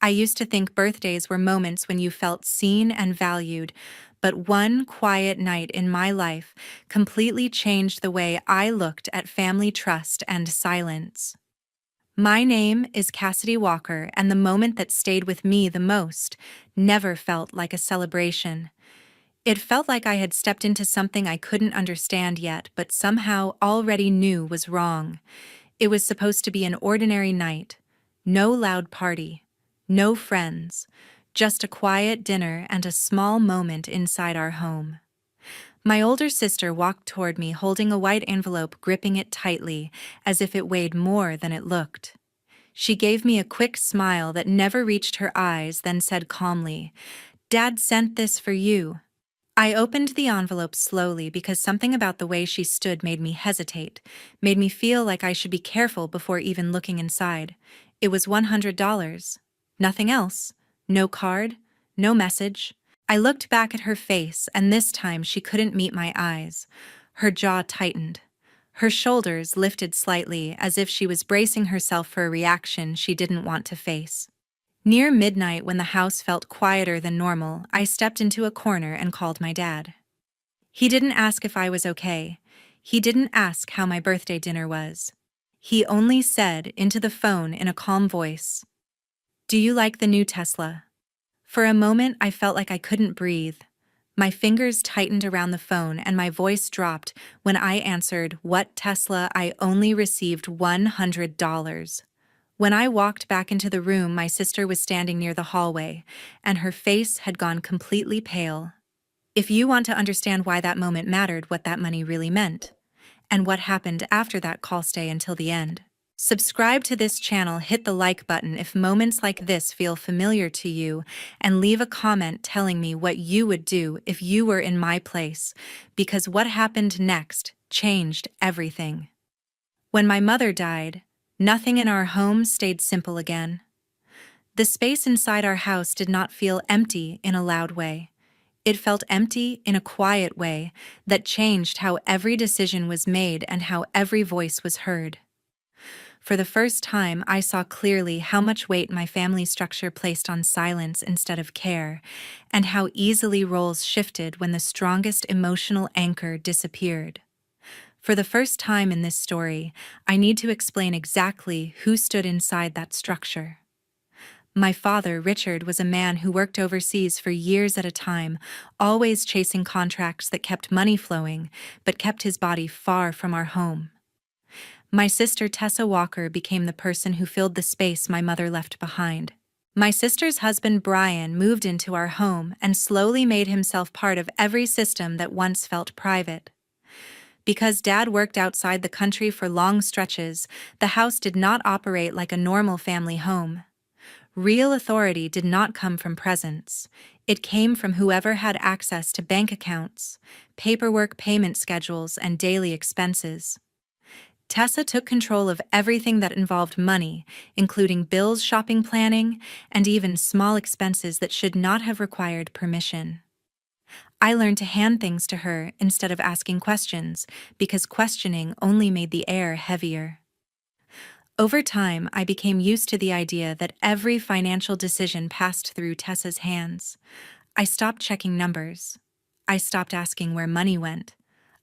I used to think birthdays were moments when you felt seen and valued, but one quiet night in my life completely changed the way I looked at family trust and silence. My name is Cassidy Walker, and the moment that stayed with me the most never felt like a celebration. It felt like I had stepped into something I couldn't understand yet, but somehow already knew was wrong. It was supposed to be an ordinary night. No loud party. No friends. Just a quiet dinner and a small moment inside our home. My older sister walked toward me holding a white envelope, gripping it tightly, as if it weighed more than it looked. She gave me a quick smile that never reached her eyes, then said calmly, "Dad sent this for you." I opened the envelope slowly because something about the way she stood made me hesitate, made me feel like I should be careful before even looking inside. It was $100. Nothing else. No card. No message. I looked back at her face, and this time she couldn't meet my eyes. Her jaw tightened. Her shoulders lifted slightly, as if she was bracing herself for a reaction she didn't want to face. Near midnight, when the house felt quieter than normal, I stepped into a corner and called my dad. He didn't ask if I was okay. He didn't ask how my birthday dinner was. He only said into the phone in a calm voice, "Do you like the new Tesla?" For a moment, I felt like I couldn't breathe. My fingers tightened around the phone and my voice dropped when I answered, "What Tesla? I only received $100. When I walked back into the room, my sister was standing near the hallway, and her face had gone completely pale. If you want to understand why that moment mattered, what that money really meant, and what happened after that call, stay until the end. Subscribe to this channel, hit the like button if moments like this feel familiar to you, and leave a comment telling me what you would do if you were in my place, because what happened next changed everything. When my mother died, nothing in our home stayed simple again. The space inside our house did not feel empty in a loud way. It felt empty in a quiet way that changed how every decision was made and how every voice was heard. For the first time, I saw clearly how much weight my family structure placed on silence instead of care, and how easily roles shifted when the strongest emotional anchor disappeared. For the first time in this story, I need to explain exactly who stood inside that structure. My father, Richard, was a man who worked overseas for years at a time, always chasing contracts that kept money flowing, but kept his body far from our home. My sister, Tessa Walker, became the person who filled the space my mother left behind. My sister's husband, Brian, moved into our home and slowly made himself part of every system that once felt private. Because Dad worked outside the country for long stretches, the house did not operate like a normal family home. Real authority did not come from presence. It came from whoever had access to bank accounts, paperwork, payment schedules, and daily expenses. Tessa took control of everything that involved money, including bills, shopping, planning, and even small expenses that should not have required permission. I learned to hand things to her instead of asking questions, because questioning only made the air heavier. Over time, I became used to the idea that every financial decision passed through Tessa's hands. I stopped checking numbers. I stopped asking where money went.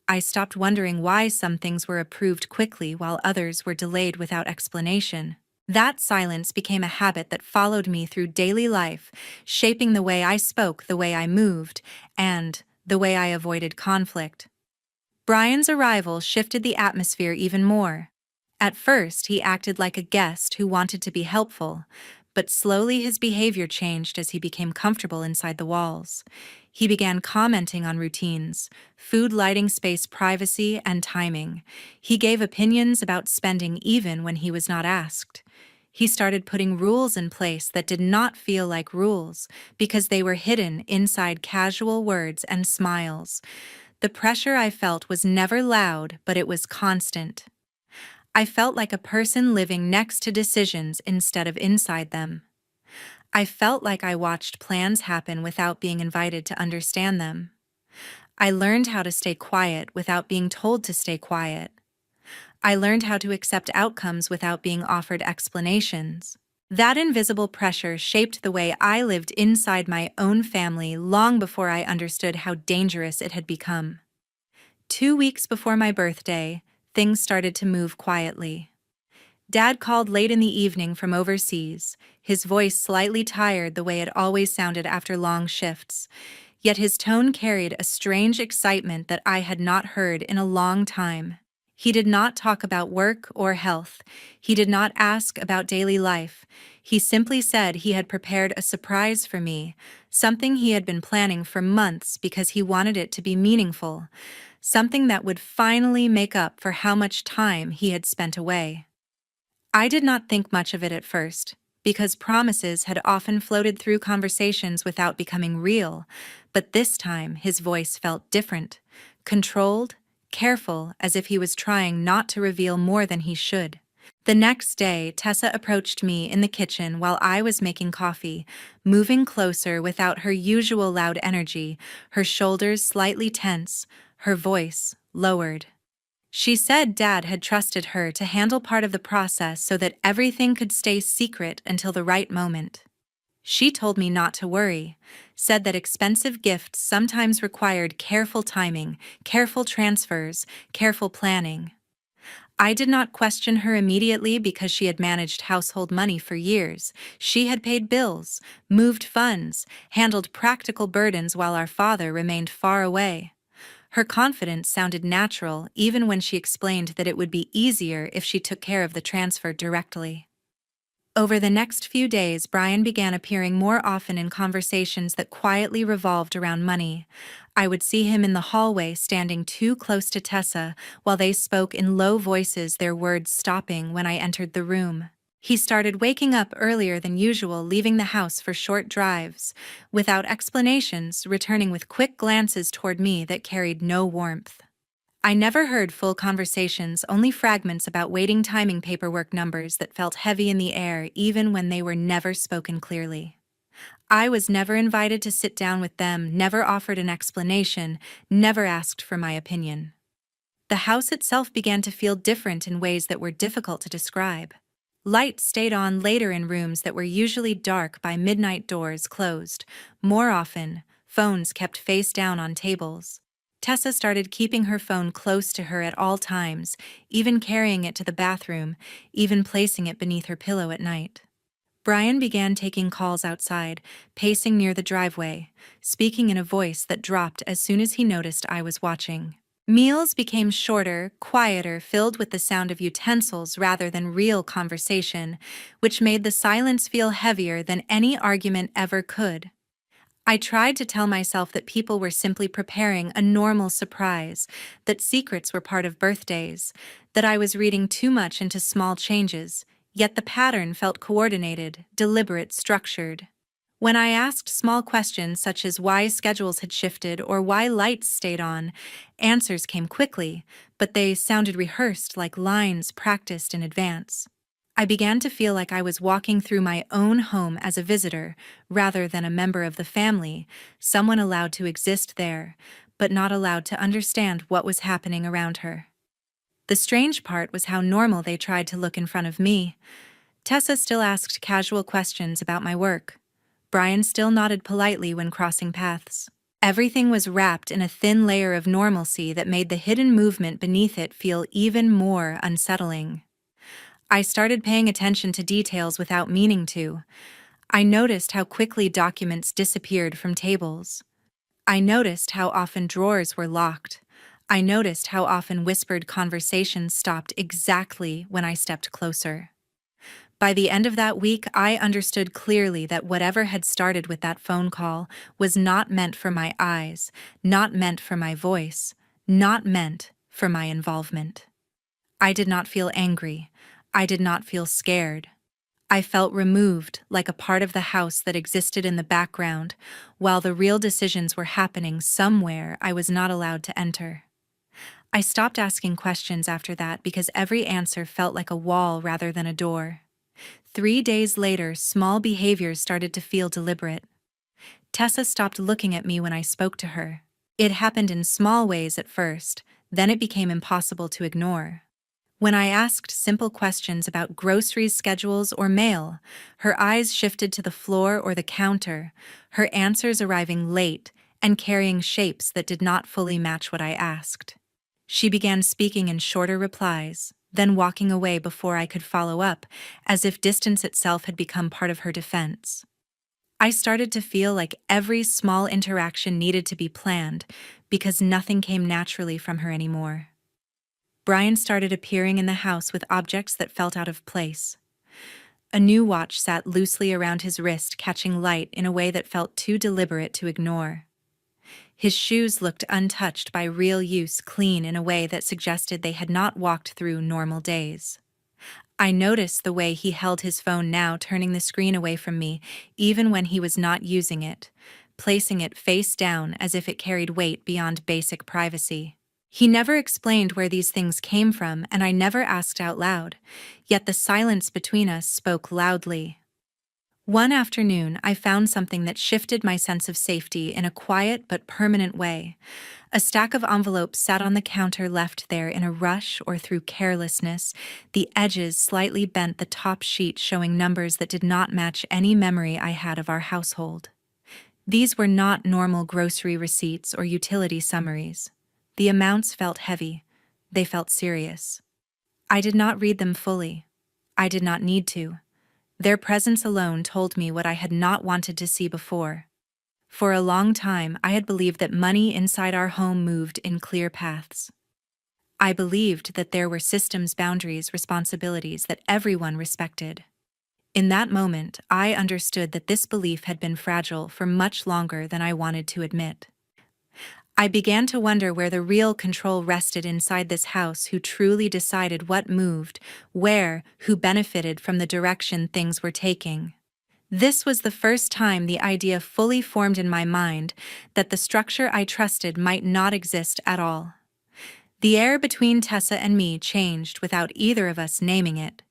I stopped wondering why some things were approved quickly while others were delayed without explanation. That silence became a habit that followed me through daily life, shaping the way I spoke, the way I moved, and the way I avoided conflict. Brian's arrival shifted the atmosphere even more. At first, he acted like a guest who wanted to be helpful, but slowly his behavior changed as he became comfortable inside the walls. He began commenting on routines, food, lighting, space, privacy, and timing. He gave opinions about spending even when he was not asked. He started putting rules in place that did not feel like rules because they were hidden inside casual words and smiles. The pressure I felt was never loud, but it was constant. I felt like a person living next to decisions instead of inside them. I felt like I watched plans happen without being invited to understand them. I learned how to stay quiet without being told to stay quiet. I learned how to accept outcomes without being offered explanations. That invisible pressure shaped the way I lived inside my own family long before I understood how dangerous it had become. 2 weeks before my birthday, things started to move quietly. Dad called late in the evening from overseas, his voice slightly tired the way it always sounded after long shifts, yet his tone carried a strange excitement that I had not heard in a long time. He did not talk about work or health. He did not ask about daily life. He simply said he had prepared a surprise for me, something he had been planning for months because he wanted it to be meaningful, something that would finally make up for how much time he had spent away. I did not think much of it at first, because promises had often floated through conversations without becoming real, but this time his voice felt different, controlled, careful, as if he was trying not to reveal more than he should. The next day, Tessa approached me in the kitchen while I was making coffee, moving closer without her usual loud energy, her shoulders slightly tense, her voice lowered. She said Dad had trusted her to handle part of the process so that everything could stay secret until the right moment. She told me not to worry, said that expensive gifts sometimes required careful timing, careful transfers, careful planning. I did not question her immediately because she had managed household money for years. She had paid bills, moved funds, handled practical burdens while our father remained far away. Her confidence sounded natural even when she explained that it would be easier if she took care of the transfer directly. Over the next few days, Brian began appearing more often in conversations that quietly revolved around money. I would see him in the hallway standing too close to Tessa while they spoke in low voices, their words stopping when I entered the room. He started waking up earlier than usual, leaving the house for short drives, without explanations, returning with quick glances toward me that carried no warmth. I never heard full conversations, only fragments about waiting timing paperwork numbers that felt heavy in the air even when they were never spoken clearly. I was never invited to sit down with them, never offered an explanation, never asked for my opinion. The house itself began to feel different in ways that were difficult to describe. Lights stayed on later in rooms that were usually dark by midnight, doors closed. More often, phones kept face down on tables. Tessa started keeping her phone close to her at all times, even carrying it to the bathroom, even placing it beneath her pillow at night. Brian began taking calls outside, pacing near the driveway, speaking in a voice that dropped as soon as he noticed I was watching. Meals became shorter, quieter, filled with the sound of utensils rather than real conversation, which made the silence feel heavier than any argument ever could. I tried to tell myself that people were simply preparing a normal surprise, that secrets were part of birthdays, that I was reading too much into small changes, yet the pattern felt coordinated, deliberate, structured. When I asked small questions such as why schedules had shifted or why lights stayed on, answers came quickly, but they sounded rehearsed, like lines practiced in advance. I began to feel like I was walking through my own home as a visitor, rather than a member of the family, someone allowed to exist there, but not allowed to understand what was happening around her. The strange part was how normal they tried to look in front of me. Tessa still asked casual questions about my work. Brian still nodded politely when crossing paths. Everything was wrapped in a thin layer of normalcy that made the hidden movement beneath it feel even more unsettling. I started paying attention to details without meaning to. I noticed how quickly documents disappeared from tables. I noticed how often drawers were locked. I noticed how often whispered conversations stopped exactly when I stepped closer. By the end of that week, I understood clearly that whatever had started with that phone call was not meant for my eyes, not meant for my voice, not meant for my involvement. I did not feel angry. I did not feel scared. I felt removed, like a part of the house that existed in the background, while the real decisions were happening somewhere I was not allowed to enter. I stopped asking questions after that because every answer felt like a wall rather than a door. 3 days later, small behaviors started to feel deliberate. Tessa stopped looking at me when I spoke to her. It happened in small ways at first, then it became impossible to ignore. When I asked simple questions about groceries, schedules, or mail, her eyes shifted to the floor or the counter, her answers arriving late and carrying shapes that did not fully match what I asked. She began speaking in shorter replies, then walking away before I could follow up, as if distance itself had become part of her defense. I started to feel like every small interaction needed to be planned because nothing came naturally from her anymore. Brian started appearing in the house with objects that felt out of place. A new watch sat loosely around his wrist, catching light in a way that felt too deliberate to ignore. His shoes looked untouched by real use, clean in a way that suggested they had not walked through normal days. I noticed the way he held his phone now, turning the screen away from me, even when he was not using it, placing it face down as if it carried weight beyond basic privacy. He never explained where these things came from, and I never asked out loud, yet the silence between us spoke loudly. One afternoon, I found something that shifted my sense of safety in a quiet but permanent way. A stack of envelopes sat on the counter, left there in a rush or through carelessness, the edges slightly bent, the top sheet showing numbers that did not match any memory I had of our household. These were not normal grocery receipts or utility summaries. The amounts felt heavy. They felt serious. I did not read them fully. I did not need to. Their presence alone told me what I had not wanted to see before. For a long time, I had believed that money inside our home moved in clear paths. I believed that there were systems, boundaries, responsibilities that everyone respected. In that moment, I understood that this belief had been fragile for much longer than I wanted to admit. I began to wonder where the real control rested inside this house, who truly decided what moved, where, who benefited from the direction things were taking. This was the first time the idea fully formed in my mind that the structure I trusted might not exist at all. The air between Tessa and me changed without either of us naming it.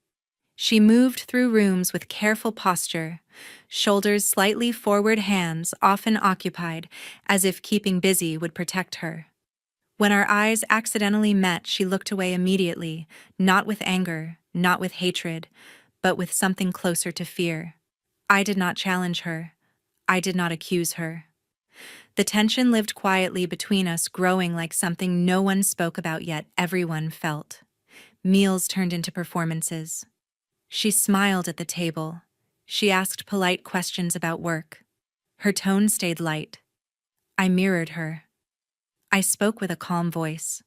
She moved through rooms with careful posture, shoulders slightly forward, hands often occupied, as if keeping busy would protect her. When our eyes accidentally met, she looked away immediately, not with anger, not with hatred, but with something closer to fear. I did not challenge her. I did not accuse her. The tension lived quietly between us, growing like something no one spoke about yet everyone felt. Meals turned into performances. She smiled at the table. She asked polite questions about work. Her tone stayed light. I mirrored her. I spoke with a calm voice.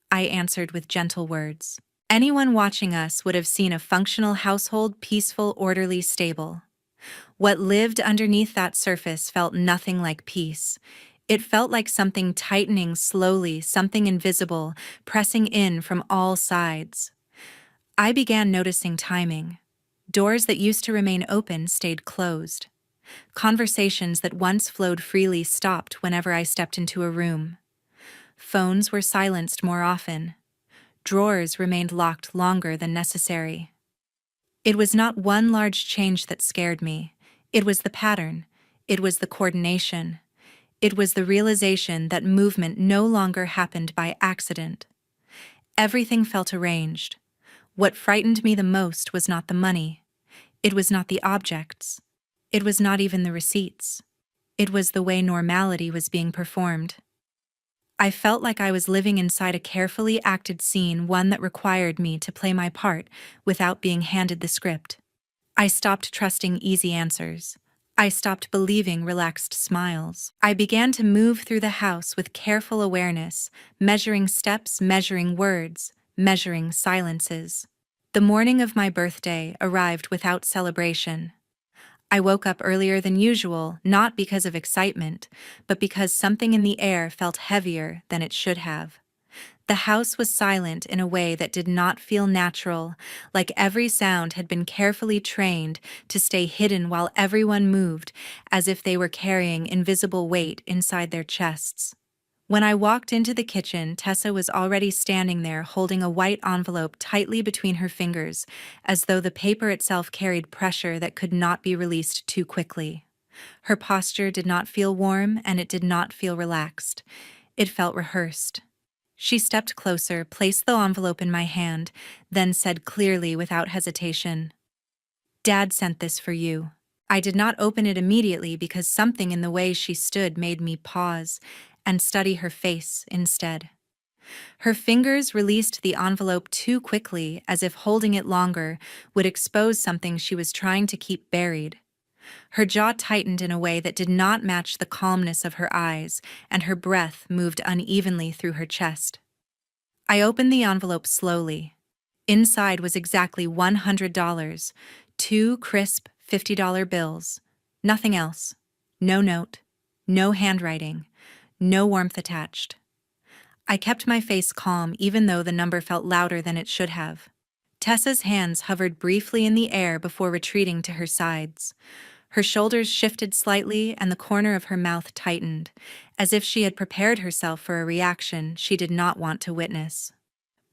I answered with gentle words. Anyone watching us would have seen a functional household, peaceful, orderly, stable. What lived underneath that surface felt nothing like peace. It felt like something tightening slowly, something invisible, pressing in from all sides. I began noticing timing. Doors that used to remain open stayed closed. Conversations that once flowed freely stopped whenever I stepped into a room. Phones were silenced more often. Drawers remained locked longer than necessary. It was not one large change that scared me. It was the pattern. It was the coordination. It was the realization that movement no longer happened by accident. Everything felt arranged. What frightened me the most was not the money. It was not the objects. It was not even the receipts. It was the way normality was being performed. I felt like I was living inside a carefully acted scene, one that required me to play my part without being handed the script. I stopped trusting easy answers. I stopped believing relaxed smiles. I began to move through the house with careful awareness, measuring steps, measuring words, measuring silences. The morning of my birthday arrived without celebration. I woke up earlier than usual, not because of excitement, but because something in the air felt heavier than it should have. The house was silent in a way that did not feel natural, like every sound had been carefully trained to stay hidden while everyone moved, as if they were carrying invisible weight inside their chests. When I walked into the kitchen, Tessa was already standing there, holding a white envelope tightly between her fingers, as though the paper itself carried pressure that could not be released too quickly. Her posture did not feel warm, and it did not feel relaxed. It felt rehearsed. She stepped closer, placed the envelope in my hand, then said clearly without hesitation, "Dad sent this for you." I did not open it immediately because something in the way she stood made me pause and study her face instead. Her fingers released the envelope too quickly, as if holding it longer would expose something she was trying to keep buried. Her jaw tightened in a way that did not match the calmness of her eyes, and her breath moved unevenly through her chest. I opened the envelope slowly. Inside was exactly $100, two crisp $50 bills. Nothing else. No note, no handwriting, no warmth attached. I kept my face calm even though the number felt louder than it should have. Tessa's hands hovered briefly in the air before retreating to her sides. Her shoulders shifted slightly and the corner of her mouth tightened, as if she had prepared herself for a reaction she did not want to witness.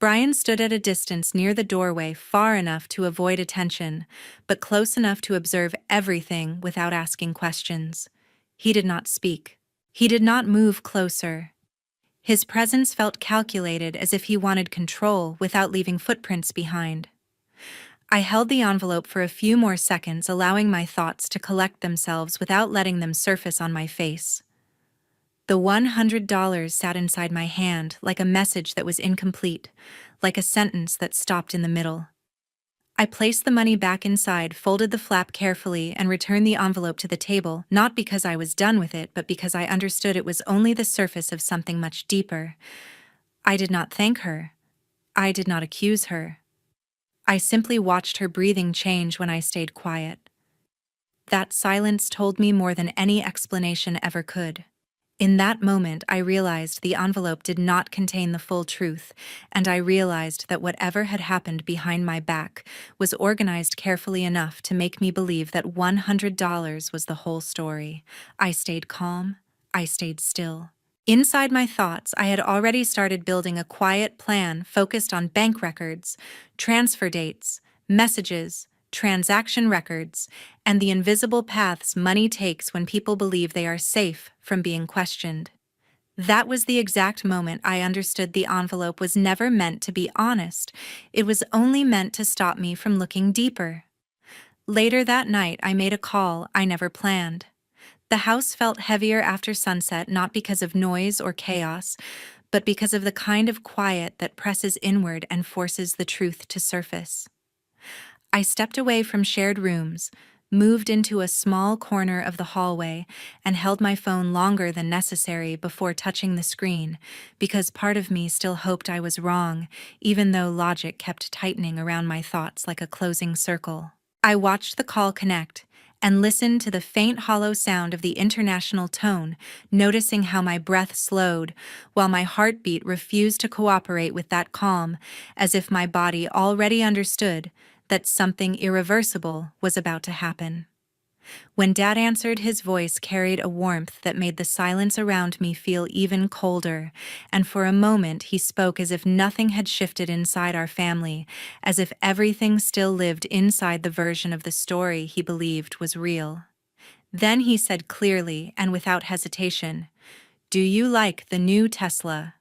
Brian stood at a distance near the doorway, far enough to avoid attention, but close enough to observe everything without asking questions. He did not speak. He did not move closer. His presence felt calculated, as if he wanted control without leaving footprints behind. I held the envelope for a few more seconds, allowing my thoughts to collect themselves without letting them surface on my face. The $100 sat inside my hand like a message that was incomplete, like a sentence that stopped in the middle. I placed the money back inside, folded the flap carefully, and returned the envelope to the table, not because I was done with it, but because I understood it was only the surface of something much deeper. I did not thank her. I did not accuse her. I simply watched her breathing change when I stayed quiet. That silence told me more than any explanation ever could. In that moment, I realized the envelope did not contain the full truth, and I realized that whatever had happened behind my back was organized carefully enough to make me believe that $100 was the whole story. I stayed calm. I stayed still. Inside my thoughts, I had already started building a quiet plan focused on bank records, transfer dates, messages, transaction records, and the invisible paths money takes when people believe they are safe from being questioned. That was the exact moment I understood the envelope was never meant to be honest. It was only meant to stop me from looking deeper. Later that night, I made a call I never planned. The house felt heavier after sunset, not because of noise or chaos, but because of the kind of quiet that presses inward and forces the truth to surface. I stepped away from shared rooms, moved into a small corner of the hallway, and held my phone longer than necessary before touching the screen, because part of me still hoped I was wrong, even though logic kept tightening around my thoughts like a closing circle. I watched the call connect and listened to the faint hollow sound of the international tone, noticing how my breath slowed, while my heartbeat refused to cooperate with that calm, as if my body already understood that something irreversible was about to happen. When Dad answered, his voice carried a warmth that made the silence around me feel even colder, and for a moment he spoke as if nothing had shifted inside our family, as if everything still lived inside the version of the story he believed was real. Then he said clearly and without hesitation, "Do you like the new Tesla?"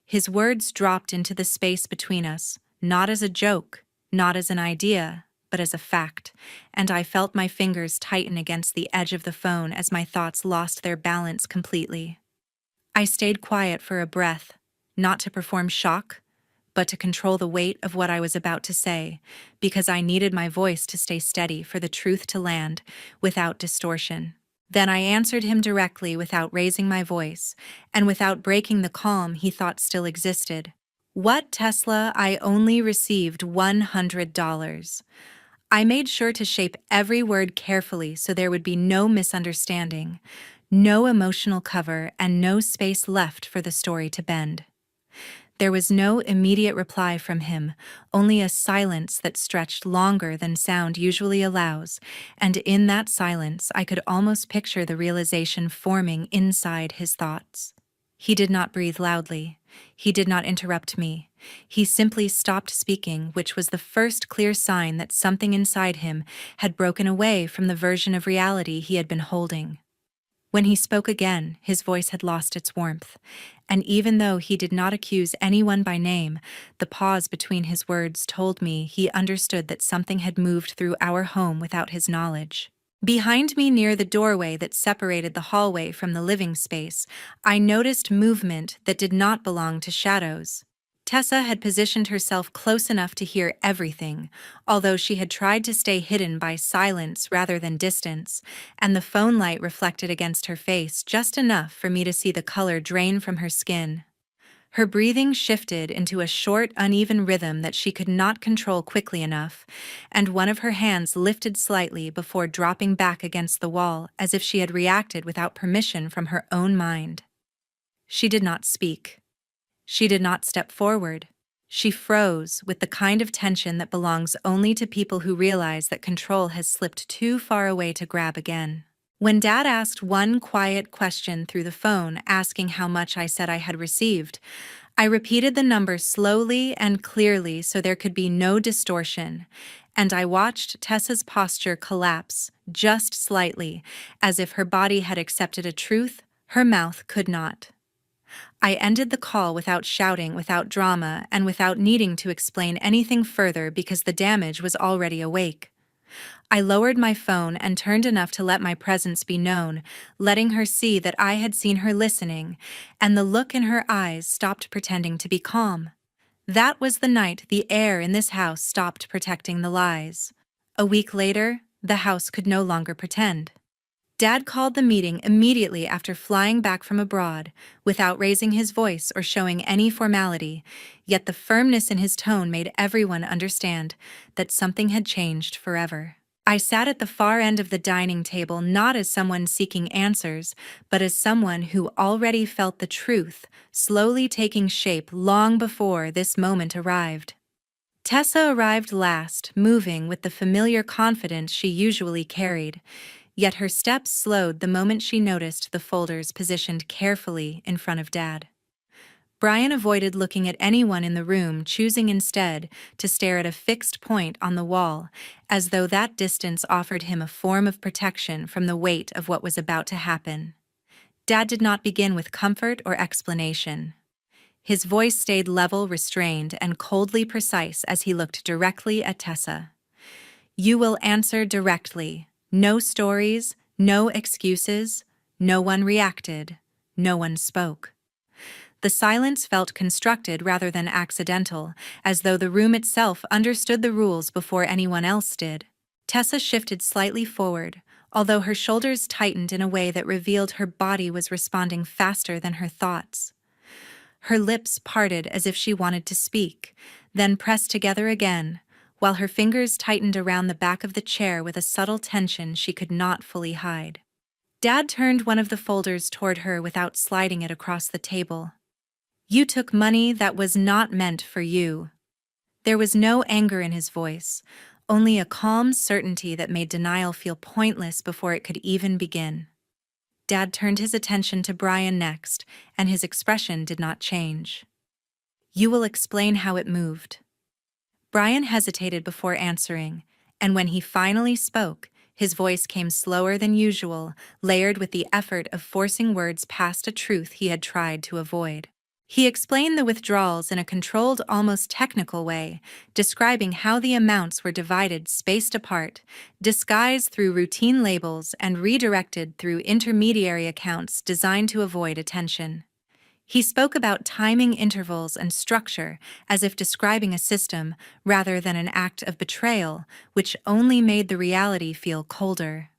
His words dropped into the space between us, not as a joke, not as an idea, but as a fact, and I felt my fingers tighten against the edge of the phone as my thoughts lost their balance completely. I stayed quiet for a breath, not to perform shock, but to control the weight of what I was about to say, because I needed my voice to stay steady for the truth to land without distortion. Then I answered him directly without raising my voice, and without breaking the calm he thought still existed. "What Tesla? I only received $100. I made sure to shape every word carefully so there would be no misunderstanding, no emotional cover, and no space left for the story to bend. There was no immediate reply from him, only a silence that stretched longer than sound usually allows, and in that silence I could almost picture the realization forming inside his thoughts. He did not breathe loudly. He did not interrupt me. He simply stopped speaking, which was the first clear sign that something inside him had broken away from the version of reality he had been holding. When he spoke again, his voice had lost its warmth, and even though he did not accuse anyone by name, the pause between his words told me he understood that something had moved through our home without his knowledge. Behind me, near the doorway that separated the hallway from the living space, I noticed movement that did not belong to shadows. Tessa had positioned herself close enough to hear everything, although she had tried to stay hidden by silence rather than distance, and the phone light reflected against her face just enough for me to see the color drain from her skin. Her breathing shifted into a short, uneven rhythm that she could not control quickly enough, and one of her hands lifted slightly before dropping back against the wall as if she had reacted without permission from her own mind. She did not speak. She did not step forward. She froze with the kind of tension that belongs only to people who realize that control has slipped too far away to grab again. When Dad asked one quiet question through the phone, asking how much I said I had received, I repeated the number slowly and clearly so there could be no distortion, and I watched Tessa's posture collapse just slightly, as if her body had accepted a truth her mouth could not. I ended the call without shouting, without drama, and without needing to explain anything further because the damage was already awake. I lowered my phone and turned enough to let my presence be known, letting her see that I had seen her listening, and the look in her eyes stopped pretending to be calm. That was the night the air in this house stopped protecting the lies. A week later, the house could no longer pretend. Dad called the meeting immediately after flying back from abroad, without raising his voice or showing any formality, yet the firmness in his tone made everyone understand that something had changed forever. I sat at the far end of the dining table not as someone seeking answers, but as someone who already felt the truth slowly taking shape long before this moment arrived. Tessa arrived last, moving with the familiar confidence she usually carried. Yet her steps slowed the moment she noticed the folders positioned carefully in front of Dad. Brian avoided looking at anyone in the room, choosing instead to stare at a fixed point on the wall, as though that distance offered him a form of protection from the weight of what was about to happen. Dad did not begin with comfort or explanation. His voice stayed level, restrained, and coldly precise as he looked directly at Tessa. "You will answer directly. No stories, no excuses." No one reacted. No one spoke. The silence felt constructed rather than accidental, as though the room itself understood the rules before anyone else did. Tessa shifted slightly forward, although her shoulders tightened in a way that revealed her body was responding faster than her thoughts. Her lips parted as if she wanted to speak, then pressed together again, while her fingers tightened around the back of the chair with a subtle tension she could not fully hide. Dad turned one of the folders toward her without sliding it across the table. "You took money that was not meant for you." There was no anger in his voice, only a calm certainty that made denial feel pointless before it could even begin. Dad turned his attention to Brian next, and his expression did not change. "You will explain how it moved." Brian hesitated before answering, and when he finally spoke, his voice came slower than usual, layered with the effort of forcing words past a truth he had tried to avoid. He explained the withdrawals in a controlled, almost technical way, describing how the amounts were divided spaced apart, disguised through routine labels, and redirected through intermediary accounts designed to avoid attention. He spoke about timing intervals and structure as if describing a system rather than an act of betrayal, which only made the reality feel colder.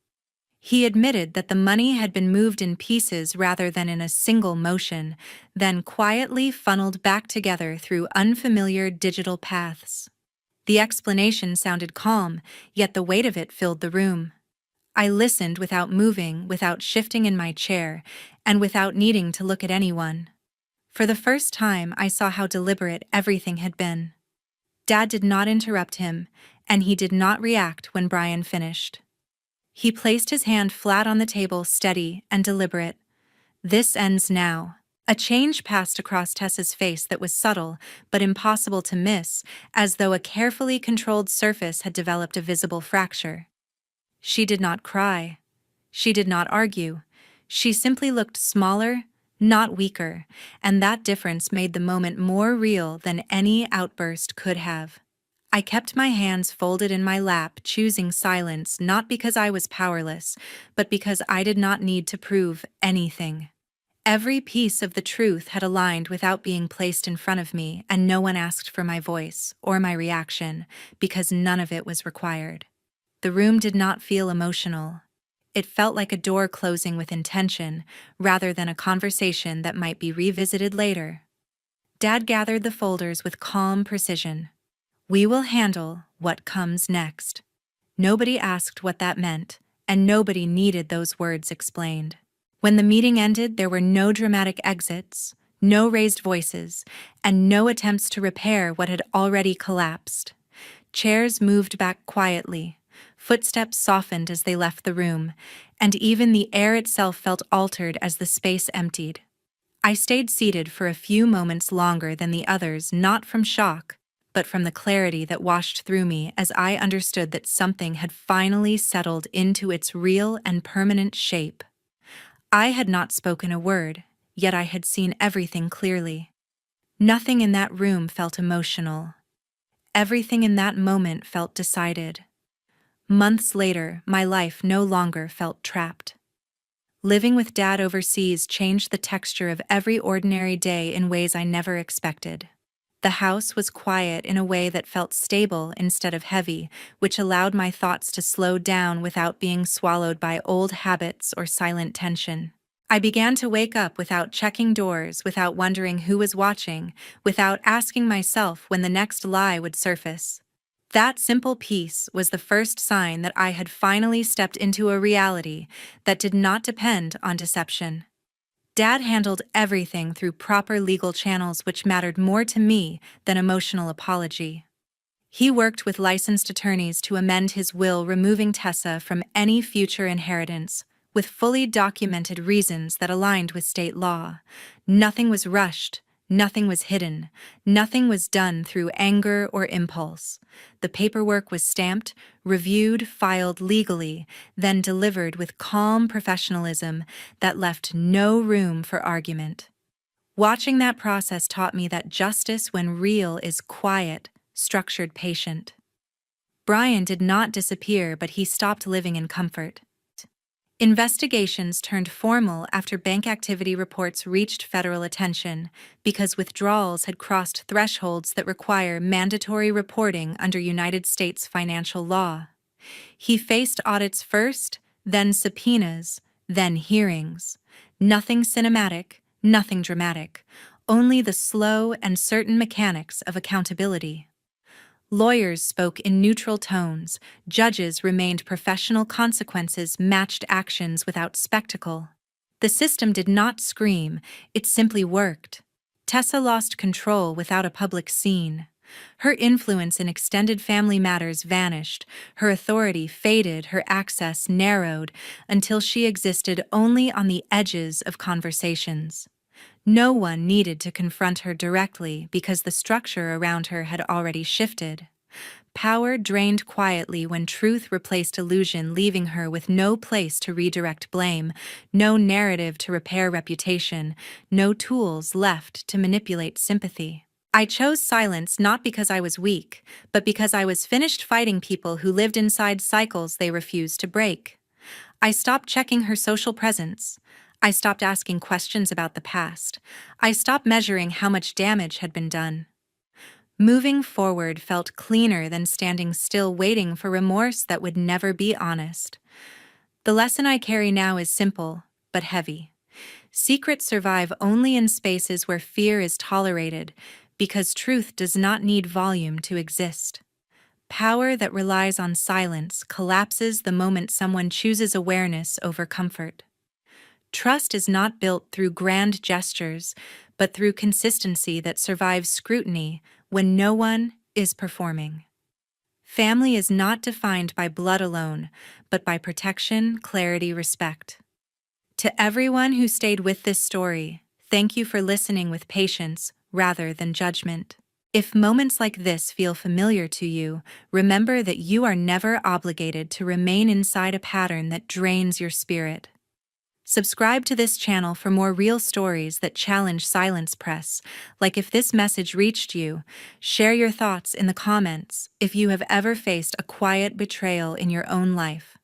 He admitted that the money had been moved in pieces rather than in a single motion, then quietly funneled back together through unfamiliar digital paths. The explanation sounded calm, yet the weight of it filled the room. I listened without moving, without shifting in my chair, and without needing to look at anyone. For the first time, I saw how deliberate everything had been. Dad did not interrupt him, and he did not react when Brian finished. He placed his hand flat on the table, steady and deliberate. "This ends now." A change passed across Tessa's face that was subtle but impossible to miss, as though a carefully controlled surface had developed a visible fracture. She did not cry. She did not argue. She simply looked smaller, not weaker, and that difference made the moment more real than any outburst could have. I kept my hands folded in my lap, choosing silence not because I was powerless, but because I did not need to prove anything. Every piece of the truth had aligned without being placed in front of me, and no one asked for my voice or my reaction, because none of it was required. The room did not feel emotional. It felt like a door closing with intention, rather than a conversation that might be revisited later. Dad gathered the folders with calm precision. "We will handle what comes next." Nobody asked what that meant, and nobody needed those words explained. When the meeting ended, there were no dramatic exits, no raised voices, and no attempts to repair what had already collapsed. Chairs moved back quietly, footsteps softened as they left the room, and even the air itself felt altered as the space emptied. I stayed seated for a few moments longer than the others, not from shock, but from the clarity that washed through me as I understood that something had finally settled into its real and permanent shape. I had not spoken a word, yet I had seen everything clearly. Nothing in that room felt emotional. Everything in that moment felt decided. Months later, my life no longer felt trapped. Living with Dad overseas changed the texture of every ordinary day in ways I never expected. The house was quiet in a way that felt stable instead of heavy, which allowed my thoughts to slow down without being swallowed by old habits or silent tension. I began to wake up without checking doors, without wondering who was watching, without asking myself when the next lie would surface. That simple peace was the first sign that I had finally stepped into a reality that did not depend on deception. Dad handled everything through proper legal channels, which mattered more to me than emotional apology. He worked with licensed attorneys to amend his will, removing Tessa from any future inheritance, with fully documented reasons that aligned with state law. Nothing was rushed, nothing was hidden, nothing was done through anger or impulse. The paperwork was stamped, reviewed, filed legally, then delivered with calm professionalism that left no room for argument. Watching that process taught me that justice, when real, is quiet, structured, patient. Brian did not disappear, but he stopped living in comfort. Investigations turned formal after bank activity reports reached federal attention because withdrawals had crossed thresholds that require mandatory reporting under United States financial law. He faced audits first, then subpoenas, then hearings. Nothing cinematic, nothing dramatic, only the slow and certain mechanics of accountability. Lawyers spoke in neutral tones, judges remained professional, consequences matched actions without spectacle. The system did not scream, it simply worked. Tessa lost control without a public scene. Her influence in extended family matters vanished, her authority faded, her access narrowed, until she existed only on the edges of conversations. No one needed to confront her directly because the structure around her had already shifted. Power drained quietly when truth replaced illusion, leaving her with no place to redirect blame, no narrative to repair reputation, no tools left to manipulate sympathy. I chose silence not because I was weak, but because I was finished fighting people who lived inside cycles they refused to break. I stopped checking her social presence. I stopped asking questions about the past. I stopped measuring how much damage had been done. Moving forward felt cleaner than standing still waiting for remorse that would never be honest. The lesson I carry now is simple, but heavy. Secrets survive only in spaces where fear is tolerated, because truth does not need volume to exist. Power that relies on silence collapses the moment someone chooses awareness over comfort. Trust is not built through grand gestures, but through consistency that survives scrutiny when no one is performing. Family is not defined by blood alone, but by protection, clarity, respect. To everyone who stayed with this story, thank you for listening with patience rather than judgment. If moments like this feel familiar to you, remember that you are never obligated to remain inside a pattern that drains your spirit. Subscribe to this channel for more real stories that challenge silence press. Like if this message reached you, share your thoughts in the comments if you have ever faced a quiet betrayal in your own life.